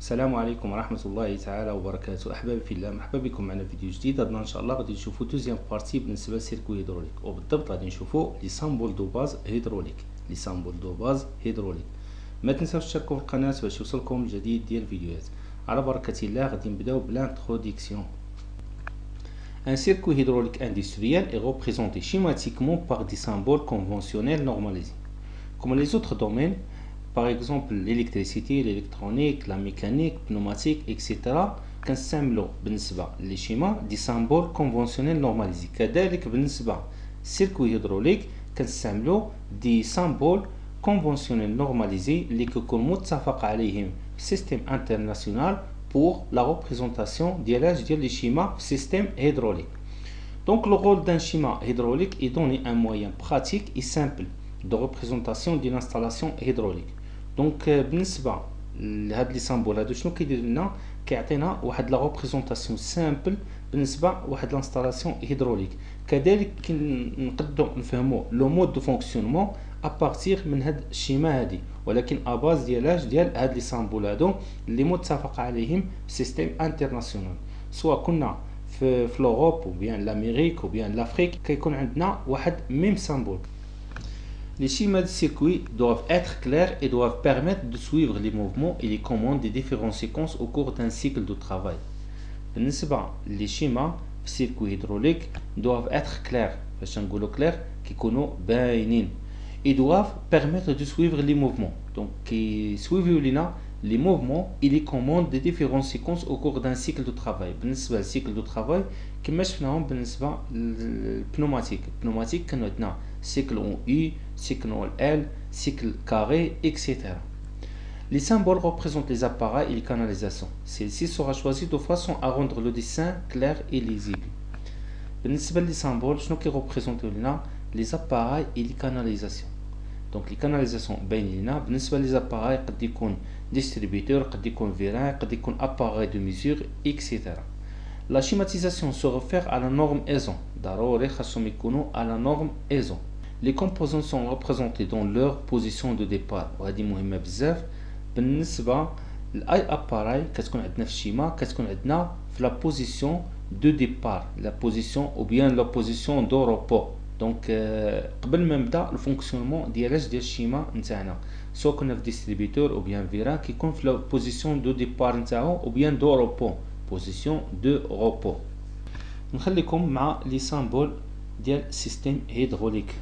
السلام عليكم ورحمة الله تعالى وبركاته. أحبابي في الله، مرحبا بكم معنا في فيديو جديد. هادنا إن شاء الله غادي نشوفو دوزيام بارتي بالنسبة للسيركو هيدروليك، وبالضبط غادي نشوفو لي سامبول دو باز هيدروليك. لي سامبول دو باز هيدروليك. ما تنساوش تشتركوا في القناة باش يوصلكم الجديد ديال الفيديوهات. على بركة الله غادي نبداو بلانتروديكسيون. Un circuit hydraulique industriel est représenté schématiquement par des symboles conventionnels normalisés. Comme les autres domaines, par exemple l'électricité, l'électronique, la mécanique, pneumatique, etc. كنستعملوا بالنسبة للشيما دي سامبول كونفونسيونيل نورماليزي. كذلك بالنسبة للسيركوي هيدروليك كنستعملوا دي سامبول كونفونسيونيل نورماليزي اللي كيكون متفق عليهم في سيستيم انترناسيونال pour la représentation ديال les schémas système hydraulique. Donc le rôle d'un schéma hydraulique est donner un moyen pratique et simple de représentation d'une installation hydraulique. Donc بالنسبة لهاد لي سامبول هادو شنو كيدير لنا؟ كيعطينا واحد لا ريبريزونطاسيون سامبل بالنسبة لواحد لانستالاسيون هيدروليك. كذلك نقدروا نفهموا لو مود دو فونكسيونمون ابارتيغ من هاد الشيما هادي، ولكن اباز ديال هاد لي سامبول هادو اللي متفق عليهم سيستيم انترناسيونال، سواء كنا في لوروب ou bien l'Amérique ou bien l'Afrique كيكون عندنا واحد ميم سامبول. Les schémas de circuit doivent être clairs et doivent permettre de suivre les mouvements et les commandes des différentes séquences au cours d'un cycle de travail. بالنسبة les schémas في circuit hydraulique doivent être clairs. باش نقولوا clair كيكونوا باينين. Ils doivent permettre de suivre les mouvements. Donc qui suivent les mouvements et les commandes des différentes séquences au cours d'un cycle de travail. بالنسبة للcycle de travail كما شفناهم بالنسبة للبنوماتيك. البنوماتيك كانوا عندنا cycle en U, cycle en L, cycle carré, etc. Les symboles représentent les appareils et les canalisations. Celle-ci sera choisie de façon à rendre le dessin clair et lisible. بالنسبة لي سامبول شنو كيغوبريزونطيو لنا؟ les appareils et les canalisations. Donc les canalisations باينين لنا. بالنسبة لي زاباراي قد يكون distributeur, قد يكون فيران, قد يكون appareil de mesure, etc. La schématisation se réfère à la norme ESO. ضروري خاصهم يكونوا à la norme ESO. Les composants sont représentés dans leur position de départ. وهذه مهمة بزاف. بالنسبة لأي appareil كتكون عندنا في الشيما كتكون عندنا في la position de départ, la position ou bien la position de repos. دونك قبل ما نبدا الفونكسيونمون ديال الشيما نتاعنا، سواء كنا في ديستريبيتور او بيان فيران كيكون في لا بوزيسيون دو ديبار نتاعو او بيان دو روبو، بوزيسيون دو روبو. نخليكم مع لي سامبول ديال سيستيم هيدروليك.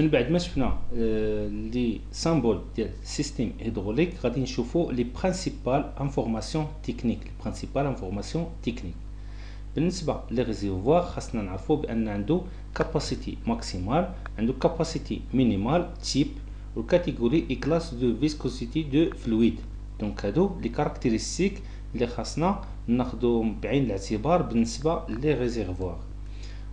من بعد ما شفنا لي سامبول ديال السيستيم هيدروليك غادي نشوفوا لي برينسيبال انفورماسيون تكنيك. لي برينسيبال انفورماسيون تكنيك بالنسبه لي ريزيرفوار خاصنا نعرفوا بان عنده كاباسيتي ماكسيمال، عنده كاباسيتي مينيمال، تيب والكاتيجوري اي كلاس دو فيسكوسيتي دو فلويد. دونك هادو لي كاركتيرستيك اللي خاصنا ناخذو بعين الاعتبار بالنسبه لي ريزيرفوار.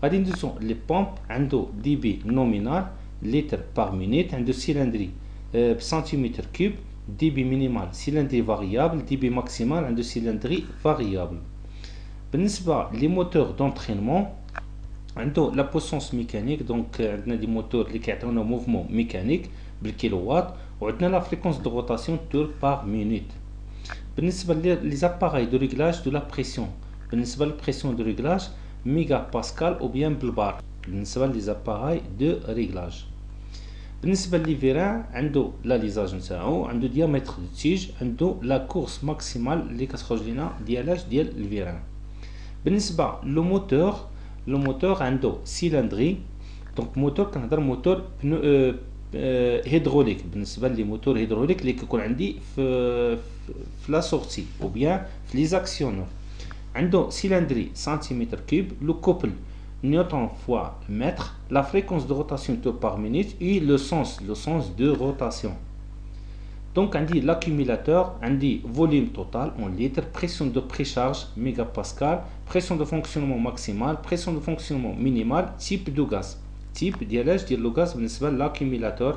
غادي ندوزو لي بومب. عنده دي بي نومينال لتر باغ مينيت، عنده سيلندري بسنتيمتر كوب، دي بي مينيمال سيلندري فاريابل، دي بي ماكسيمال عنده سيلندري فاريابل. بالنسبه لي موتور دونترينمون عنده لا بوسونس ميكانيك، دونك عندنا دي موتور اللي كيعطيونا موفمون ميكانيك بالكيلووات، وعندنا لا فريكونس دو روتاسيون تور باغ مينيت. بالنسبه لي زاباراي دو ريغلاج دو لا بريسيون، بالنسبه للبريسيون دو ريغلاج ميغا باسكال او بيان بالبار بالنسبه لي زاباراي دو ريغلاج. بالنسبه لي فيران عنده لا ليزاج نتاعو، عنده ديامتر دو تيج، عنده لا كورس ماكسيمال اللي كتخرج لينا ديالاج ديال الفيران. بالنسبه لو موتور، لو موتور عنده سيلندري، دونك موتور كنهضر موتور هيدروليك. بالنسبه لي موتور هيدروليك اللي كيكون عندي في لا سورتي او بيان في لي زاكسيونور، عنده سيلندري سنتيمتر كوب، لو كوبل نيوتن فوا متر، la fréquence de rotation tour par minute et le sens de rotation. Donc عندي l'accumulateur، عندي volume total en litres، pression de précharge mégapascal، pression de fonctionnement maximale، pression de fonctionnement minimale، type de gaz، type ديالاش ديال لو غاز بالنسبه l'accumulateur.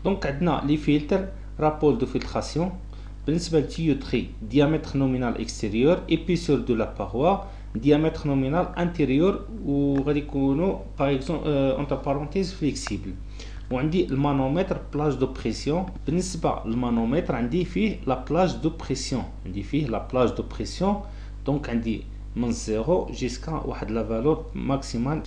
Donc عندنا لي فلتر rapport de filtration. بالنسبه للتيوتري diamètre nominal extérieur، épaisseur de la paroi، diamètre nominal intérieur وغادي يكونوا باغ اكزومبل entre parenthèses flexible. وعندي المانومتر بلاج دو بريسيون. بالنسبه للمانومتر عندي فيه لا بلاج دو بريسيون، عندي فيه لا بلاج دو بريسيون. دونك عندي من 0 جيسكا واحد لا فالور ماكسيمال.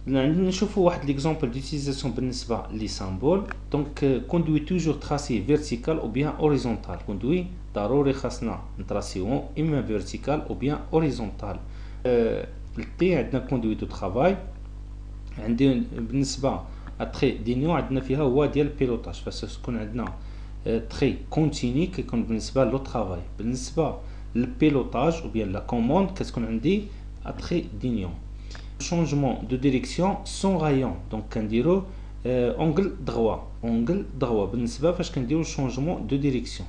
نشوفوا واحد ليكزامبل ديوتيليزاسيون بالنسبه لي سامبول. دونك كوندوي توجور تراسي فيرتيكال او بيان اوريزونتال. كوندوي ضروري خاصنا نتراسيو اما فيرتيكال او بيان اوريزونتال. البي عندنا كوندوي دو ترافاي. عندي بالنسبه اتري دينيو عندنا فيها هو ديال البيلوطاج، فاش تكون عندنا تري كونتيني كيكون بالنسبه لو ترافاي. بالنسبه للبيلوطاج او بيان لا كوموند كتكون عندي اتري دينيون. changement de direction sans rayon، donc كنديرو اونغل دغوا، اونغل دغوا بالنسبه فاش كنديرو شونجمون دو ديريكسيون.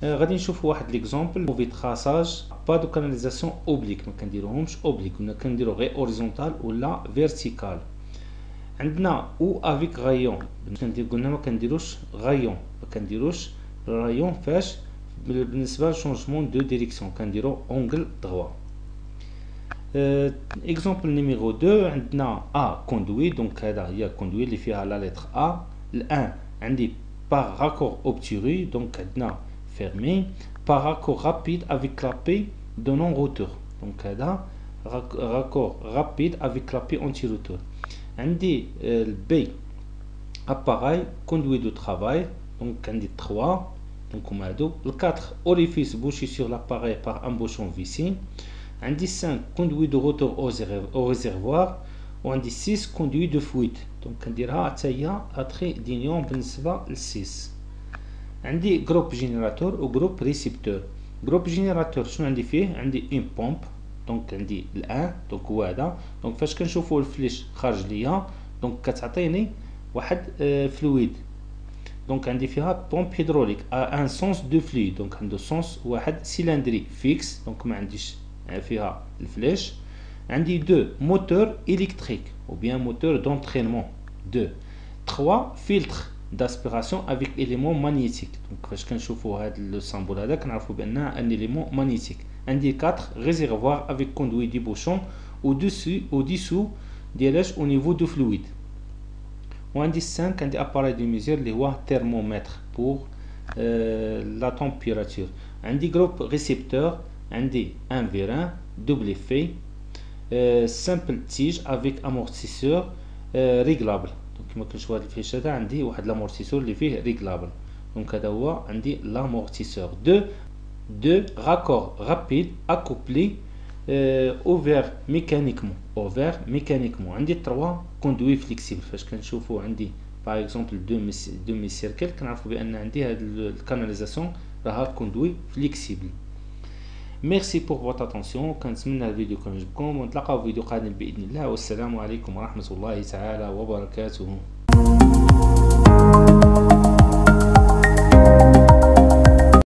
غادي نشوفوا واحد ليكزامبل موفي تراساج با دو كاناليزاسيون اوبليك، ما كنديروهمش اوبليك ولا كنديرو غير اوريزونتال ولا فيرتيكال. عندنا او افيك غايون، قلنا ما كنديروش غايون، ما كنديروش رايون فاش بالنسبه لشونجمون دو ديريكسيون كنديرو اونغل دغوا. اكزامبل نيميرو 2 عندنا ا كوندوي، دونك هذا هي كوندوي اللي فيها لا لتر ا. الان عندي باغ راكور اوبتوري، دونك عندنا فيرمي باغ راكور رابيد افيك لا بي دو نون روتور، دونك هذا راكور رابيد افيك لا بي اونتي روتور. عندي البي اباراي كوندوي دو ترافاي، دونك عندي 3 دونك هما هادو. ال4 اوريفيس بوشي سور لاباراي باغ ان بوشون فيسي. عندي 5 كوندوي دو روتور او ريزيرفوار، وعندي 6 كوندوي دو فويت، دونك كنديرها حتى هي اتري دينيون بالنسبه ل 6. عندي جروب جينيراتور و جروب ريسيبتور. جروب جينيراتور شنو عندي فيه؟ عندي اون بومب، دونك عندي الان دونك هو هذا. دونك فاش كنشوفوا الفليش خارج ليا دونك كتعطيني واحد فلويد، دونك عندي فيها بومب هيدروليك ان سونس دو فلويد، دونك عنده سونس واحد سيلندري فيكس، دونك ما عنديش فيها الفلاش. عندي 2 موتور الكتريك ou bien moteur d'entraînement. 2 3 filtres d'aspiration avec élément magnétique. donc فاش كنشوفوا هذا السامبول هذا كنعرفوا بانه ان élément magnétique. عندي 4 réservoir avec conduit du bouchon au-dessous ديالاش au niveau du fluide. وعندي 5 عندي appareil de mesure اللي هو thermomètre pour la température. عندي groupe récepteur، عندي un vérin double effet simple tige avec amortisseur réglable. donc كما كنشوفوا هذا الفيش هذا عندي واحد l'amortisseur اللي فيه réglable، donc هذا هو عندي l'amortisseur. 2 raccord rapide accouplé اوفير ميكانيكمون. اوفير ميكانيكمون عندي 3 كوندوي فليكسيبل. فاش كنشوفوا عندي باغ اكزومبل دومي سيركل كنعرفوا بان عندي هاد الكاناليزاسيون راها كوندوي فليكسيبل. ميرسي بور فوت اتونسيون. كنتمنى الفيديو كان عجبكم، ونتلاقاو في فيديو قادم باذن الله، والسلام عليكم ورحمه الله تعالى وبركاته.